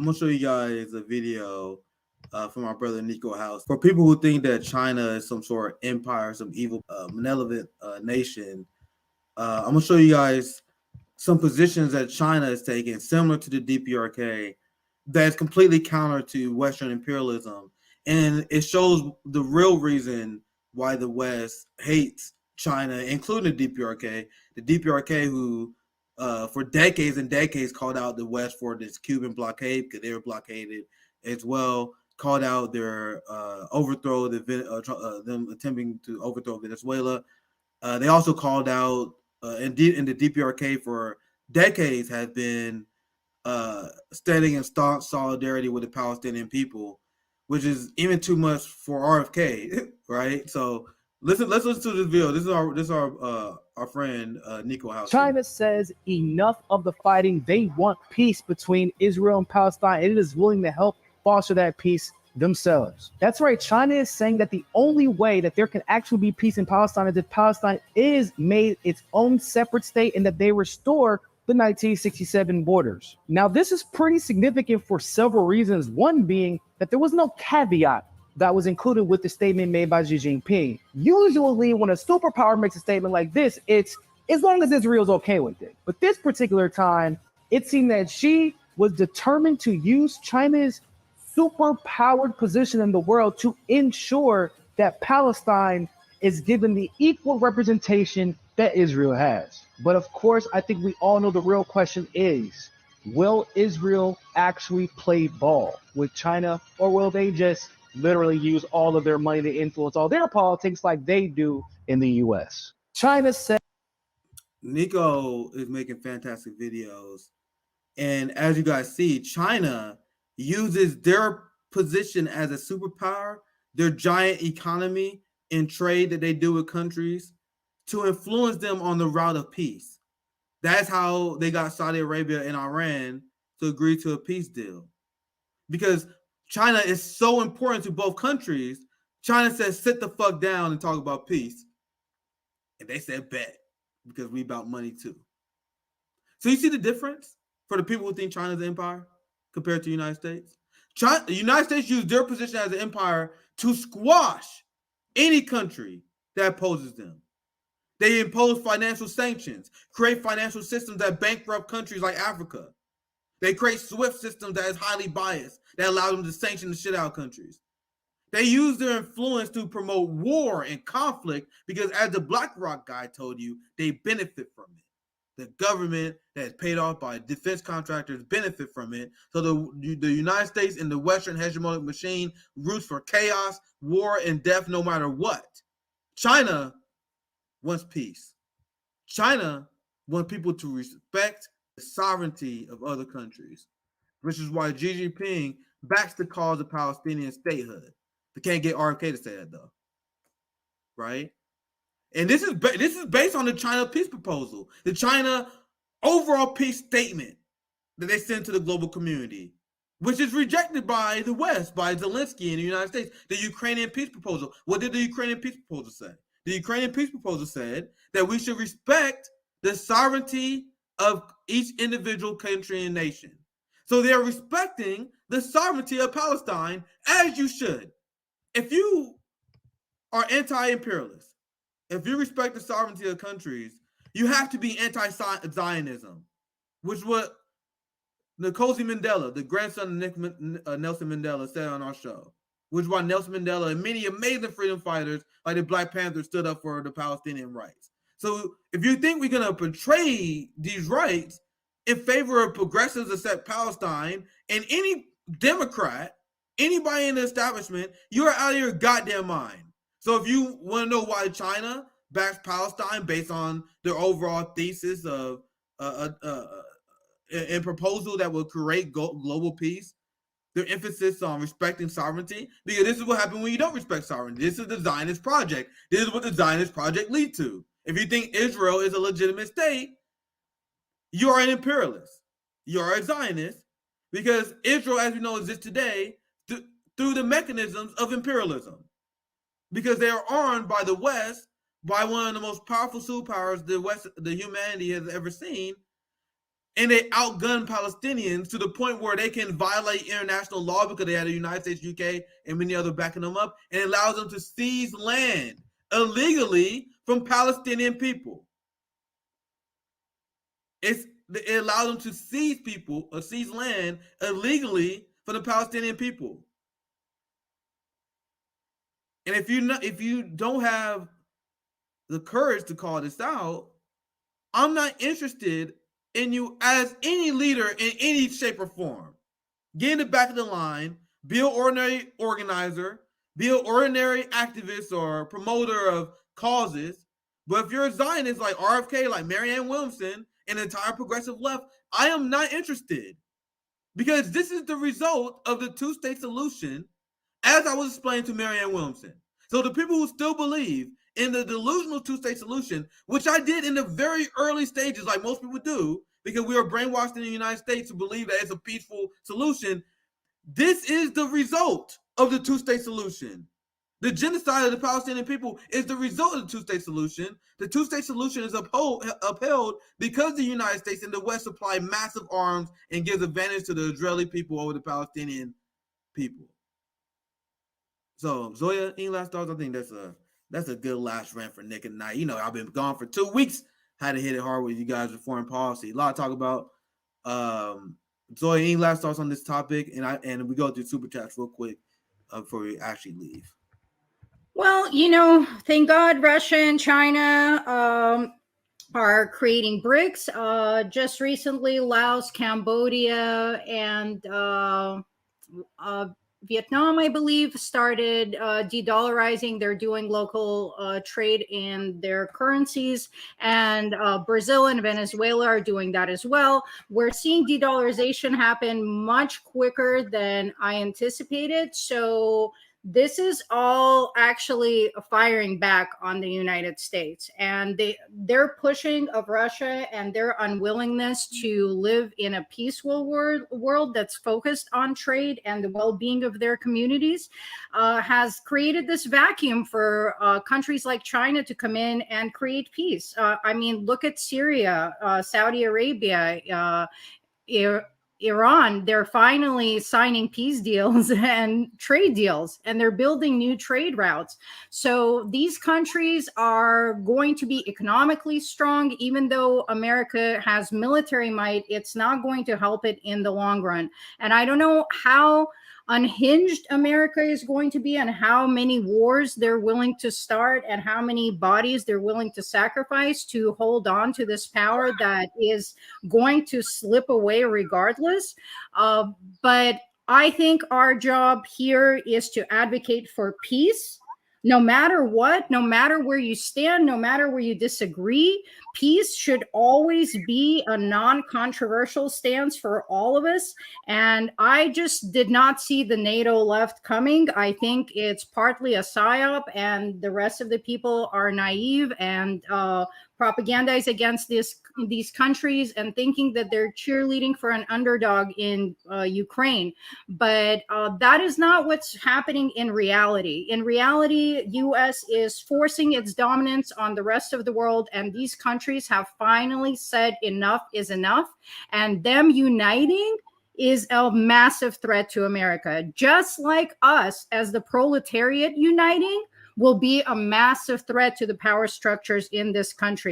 gonna show you guys a video from our brother Nico House. For people who think that China is some sort of empire, some evil, malevolent nation, I'm gonna show you guys some positions that China is taking, similar to the DPRK, that's completely counter to Western imperialism, and it shows the real reason why the West hates China, including the DPRK. The DPRK, who for decades and decades called out the West for this Cuban blockade because they were blockaded as well, called out their overthrow, them attempting to overthrow Venezuela. They also called out in the DPRK for decades has been standing in staunch solidarity with the Palestinian people, which is even too much for RFK, right? So let's listen to this video. This is our friend Nico House. China says enough of the fighting. They want peace between Israel and Palestine. It is willing to help foster that peace themselves. That's right. China is saying that the only way that there can actually be peace in Palestine is if Palestine is made its own separate state and that they restore the 1967 borders. Now, this is pretty significant for several reasons. One being that there was no caveat that was included with the statement made by Xi Jinping. Usually when a superpower makes a statement like this, it's as long as Israel's okay with it. But this particular time, it seemed that Xi was determined to use China's superpowered position in the world to ensure that Palestine is given the equal representation that Israel has. But of course, I think we all know the real question is, will Israel actually play ball with China, or will they just literally use all of their money to influence all their politics like they do in the US? China said... Nico is making fantastic videos. And as you guys see, China uses their position as a superpower, their giant economy and trade that they do with countries, to influence them on the route of peace. That's how they got Saudi Arabia and Iran to agree to a peace deal. Because China is so important to both countries, China says, sit the fuck down and talk about peace. And they said, bet, because we about money too. So you see the difference for the people who think China's an empire compared to the United States? The United States used their position as an empire to squash any country that opposes them. They impose financial sanctions, create financial systems that bankrupt countries like Africa. They create SWIFT systems that is highly biased, that allow them to sanction the shit out of countries. They use their influence to promote war and conflict because, as the BlackRock guy told you, they benefit from it. The government that is paid off by defense contractors benefit from it. So the United States and the Western hegemonic machine roots for chaos, war, and death no matter what. China wants peace. China wants people to respect the sovereignty of other countries, which is why Xi Jinping backs the cause of Palestinian statehood. They can't get RFK to say that though, right? And this is based on the China peace proposal, the China overall peace statement that they sent to the global community, which is rejected by the West, by Zelensky in the United States. The Ukrainian peace proposal. What did the Ukrainian peace proposal say? The Ukrainian peace proposal said that we should respect the sovereignty of each individual country and nation. So they're respecting the sovereignty of Palestine, as you should. If you are anti-imperialist, if you respect the sovereignty of countries, you have to be anti-Zionism, which what Nkosi Mandela, the grandson of Nelson Mandela, said on our show, which is why Nelson Mandela and many amazing freedom fighters like the Black Panthers stood up for the Palestinian rights. So if you think we're going to portray these rights in favor of progressives except Palestine and any Democrat, anybody in the establishment, you're out of your goddamn mind. So if you want to know why China backs Palestine based on their overall thesis of a proposal that will create global peace, their emphasis on respecting sovereignty, because this is what happens when you don't respect sovereignty. This is the Zionist project. This is what the Zionist project leads to. If you think Israel is a legitimate state, you are an imperialist. You are a Zionist, because Israel, as we know, exists today through the mechanisms of imperialism. Because they are armed by the West, by one of the most powerful superpowers the humanity has ever seen, And they outgun Palestinians to the point where they can violate international law because they had the United States, UK, and many others backing them up, and it allows them to seize land illegally from Palestinian people. It allows them to seize people or seize land illegally from the Palestinian people. And if you don't have the courage to call this out, I'm not interested in you as any leader in any shape or form. Get in the back of the line, be an ordinary organizer, be an ordinary activist or promoter of causes. But if you're a Zionist like RFK, like Marianne Williamson, and the entire progressive left, I am not interested. Because this is the result of the two-state solution, as I was explaining to Marianne Williamson. So the people who still believe in the delusional two-state solution, which I did in the very early stages, like most people do, because we are brainwashed in the United States to believe that it's a peaceful solution. This is the result of the two-state solution. The genocide of the Palestinian people is the result of the two-state solution. The two-state solution is upheld because the United States and the West supply massive arms and gives advantage to the Israeli people over the Palestinian people. So, Zoya, any last thoughts? I think that's a good last rant for Nick and Knight. You know, I've been gone for 2 weeks. Had to hit it hard with you guys with foreign policy. A lot to talk about. Zoya, any last thoughts on this topic? And we go through super chats real quick before we actually leave. Well, thank God Russia and China are creating BRICS. Just recently, Laos, Cambodia, and Vietnam, I believe, started de-dollarizing. They're doing local trade in their currencies, and Brazil and Venezuela are doing that as well. We're seeing de-dollarization happen much quicker than I anticipated. So this is all actually firing back on the United States, and they're pushing of Russia and their unwillingness to live in a peaceful world that's focused on trade and the well-being of their communities has created this vacuum for countries like China to come in and create peace. I mean, look at Syria, Saudi Arabia, Iran. They're finally signing peace deals and trade deals, and they're building new trade routes. So these countries are going to be economically strong. Even though America has military might, it's not going to help it in the long run. And I don't know how unhinged America is going to be and how many wars they're willing to start and how many bodies they're willing to sacrifice to hold on to this power that is going to slip away regardless. But I think our job here is to advocate for peace. No matter what, no matter where you stand, no matter where you disagree, peace should always be a non-controversial stance for all of us. And I just did not see the NATO left coming. I think it's partly a psyop, and the rest of the people are naive and propagandize against these countries and thinking that they're cheerleading for an underdog in Ukraine. But that is not what's happening in reality. In reality, U.S. is forcing its dominance on the rest of the world, and these countries have finally said enough is enough, and them uniting is a massive threat to America. Just like us as the proletariat uniting will be a massive threat to the power structures in this country.